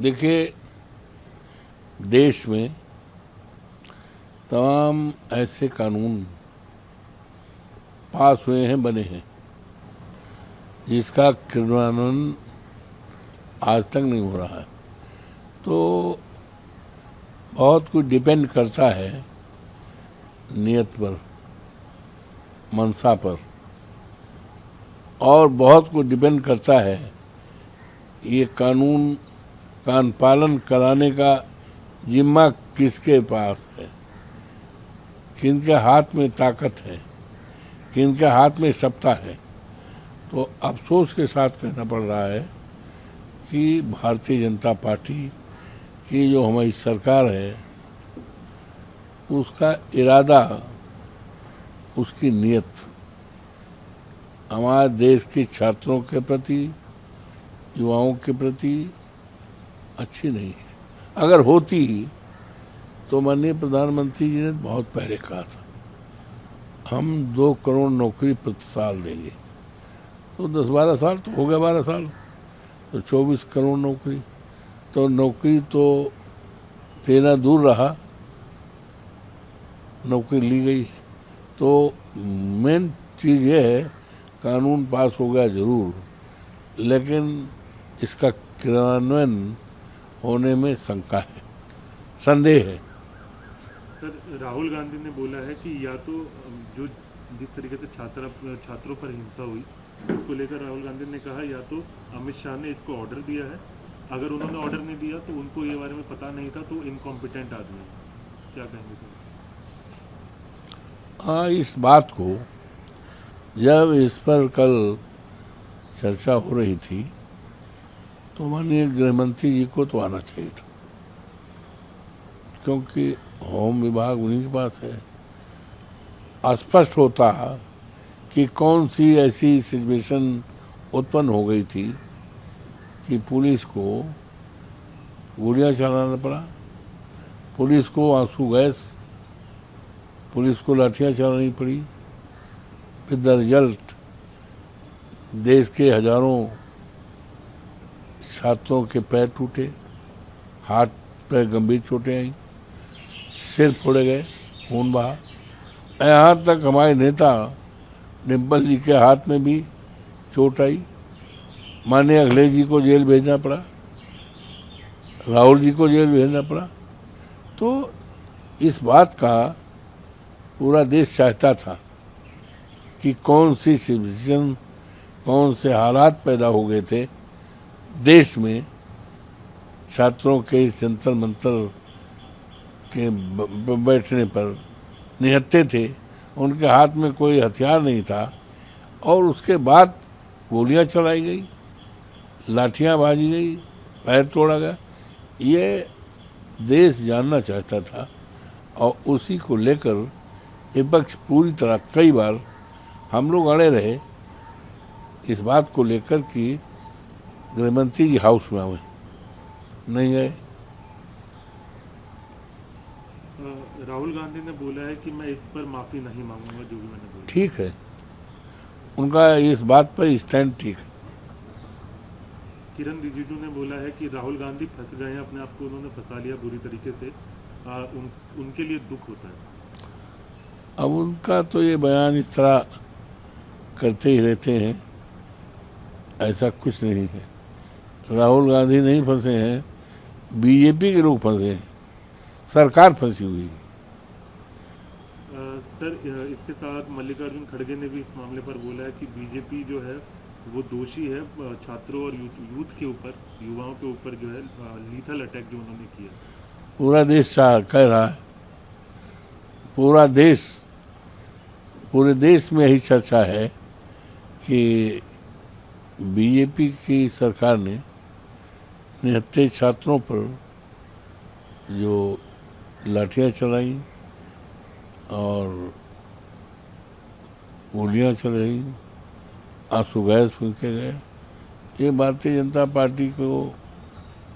देखिए, देश में तमाम ऐसे कानून पास हुए हैं, बने हैं, जिसका क्रियान्वयन आज तक नहीं हो रहा है। तो बहुत कुछ डिपेंड करता है नियत पर, मंशा पर, और बहुत कुछ डिपेंड करता है ये कानून का पालन कराने का जिम्मा किसके पास है, किनके हाथ में ताकत है, किनके हाथ में सत्ता है। तो अफसोस के साथ कहना पड़ रहा है कि भारतीय जनता पार्टी की जो हमारी सरकार है, उसका इरादा, उसकी नीयत हमारे देश के छात्रों के प्रति, युवाओं के प्रति अच्छी नहीं है। अगर होती तो माननीय प्रधानमंत्री जी ने बहुत पहले कहा था हम 2 करोड़ नौकरी प्रति साल देंगे। तो 10-12 साल तो हो गया, 12 साल तो 24 करोड़ नौकरी। तो नौकरी तो देना दूर रहा, नौकरी ली गई। तो मेन चीज़ ये है, कानून पास हो गया जरूर, लेकिन इसका क्रियान्वयन होने में शंका है, संदेह है। सर, राहुल गांधी ने बोला है कि या तो जो जिस तरीके से छात्रों पर हिंसा हुई, उसको लेकर राहुल गांधी ने कहा या तो अमित शाह ने इसको ऑर्डर दिया है, अगर उन्होंने ऑर्डर नहीं दिया तो उनको ये बारे में पता नहीं था, तो इनकॉम्पिटेंट आदमी है। क्या कहेंगे सर? हाँ, इस बात को जब इस पर कल चर्चा हो रही थी तो माननीय गृहमंत्री जी को तो आना चाहिए था, क्योंकि होम विभाग उन्हीं के पास है। स्पष्ट होता कि कौन सी ऐसी सिचुएशन उत्पन्न हो गई थी कि पुलिस को गोलियां चलाना पड़ा, पुलिस को आंसू गैस, पुलिस को लाठियां चलानी पड़ी। विद द रिजल्ट देश के हजारों छात्रों के पैर टूटे, हाथ पे गंभीर चोटें आई, सिर फोड़े गए, खून बहा। यहाँ तक हमारे नेता डिम्पल जी के हाथ में भी चोट आई। माननीय अखिलेश जी को जेल भेजना पड़ा, राहुल जी को जेल भेजना पड़ा। तो इस बात का पूरा देश चाहता था कि कौन सी सिचुएशन, कौन से हालात पैदा हो गए थे देश में। छात्रों के इस जंतर मंतर के बैठने पर निहत्थे थे, उनके हाथ में कोई हथियार नहीं था, और उसके बाद गोलियां चलाई गई, लाठियां बाजी गई, पैर तोड़ा गया। ये देश जानना चाहता था, और उसी को लेकर विपक्ष पूरी तरह, कई बार हम लोग अड़े रहे इस बात को लेकर कि गृहमंत्री जी हाउस में आए, नहीं गए। राहुल गांधी ने बोला है कि मैं इस पर माफी नहीं मांगूंगा, जो भी मैंने बोला। ठीक है, उनका इस बात पर स्टैंड ठीक है। किरण रिजिजू ने बोला है कि राहुल गांधी फंस गए हैं, अपने आप को उन्होंने फंसा लिया बुरी तरीके से, उनके लिए दुख होता है। अब उनका तो ये बयान इस तरह करते ही रहते हैं, ऐसा कुछ नहीं है। राहुल गांधी नहीं फंसे हैं, बीजेपी के लोग फंसे हैं, सरकार फंसी हुई है। सर, इसके साथ मल्लिकार्जुन खड़गे ने भी इस मामले पर बोला है कि बीजेपी जो है वो दोषी है छात्रों और यूथ के ऊपर, युवाओं के ऊपर जो है लीथल अटैक जो उन्होंने किया। पूरा देश कह रहा है, पूरा देश, पूरे देश में यही चर्चा है कि बीजेपी की सरकार ने निहत्थे छात्रों पर जो लाठियां चलाई और गोलियां चलाई, आंसू गैस फूंके गए, ये भारतीय जनता पार्टी को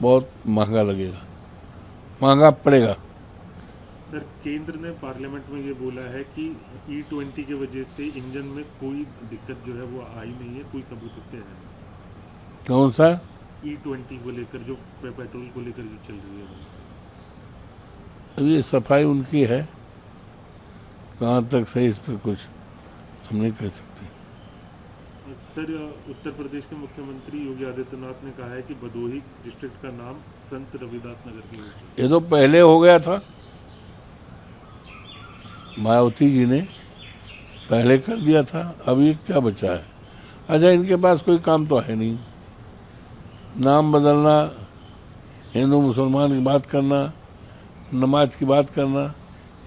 बहुत महंगा लगेगा, महंगा पड़ेगा। सर, केंद्र ने पार्लियामेंट में ये बोला है कि E20 की वजह से इंजन में कोई दिक्कत जो है वो आई नहीं है, कोई सबूत इसके है। कौन सा? E20 को लेकर जो पेट्रोल को लेकर जो चल रही है? अब ये सफाई उनकी है, कहाँ तक सही इस पर कुछ हम नहीं कह सकते। सर, उत्तर प्रदेश के मुख्यमंत्री योगी आदित्यनाथ ने कहा है कि भदोही डिस्ट्रिक्ट का नाम संत रविदास नगर की होगी। ये तो पहले हो गया था, मायावती जी ने पहले कर दिया था, अब ये क्या बचा है? अच्छा, इनके पास कोई काम तो है नहीं, नाम बदलना, हिंदू मुसलमान की बात करना, नमाज की बात करना,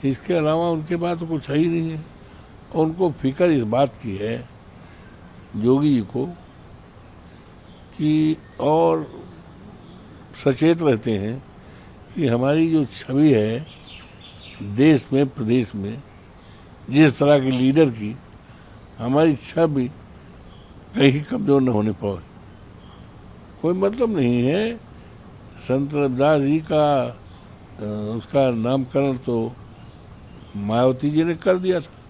इसके अलावा उनके पास तो कुछ है ही नहीं है। और उनको फिक्र इस बात की है योगी जी को कि, और सचेत रहते हैं कि हमारी जो छवि है देश में, प्रदेश में, जिस तरह के लीडर की, हमारी छवि कहीं कमजोर न होने पाए। कोई मतलब नहीं है। संत रविदास जी का उसका नामकरण तो मायावती जी ने कर दिया था।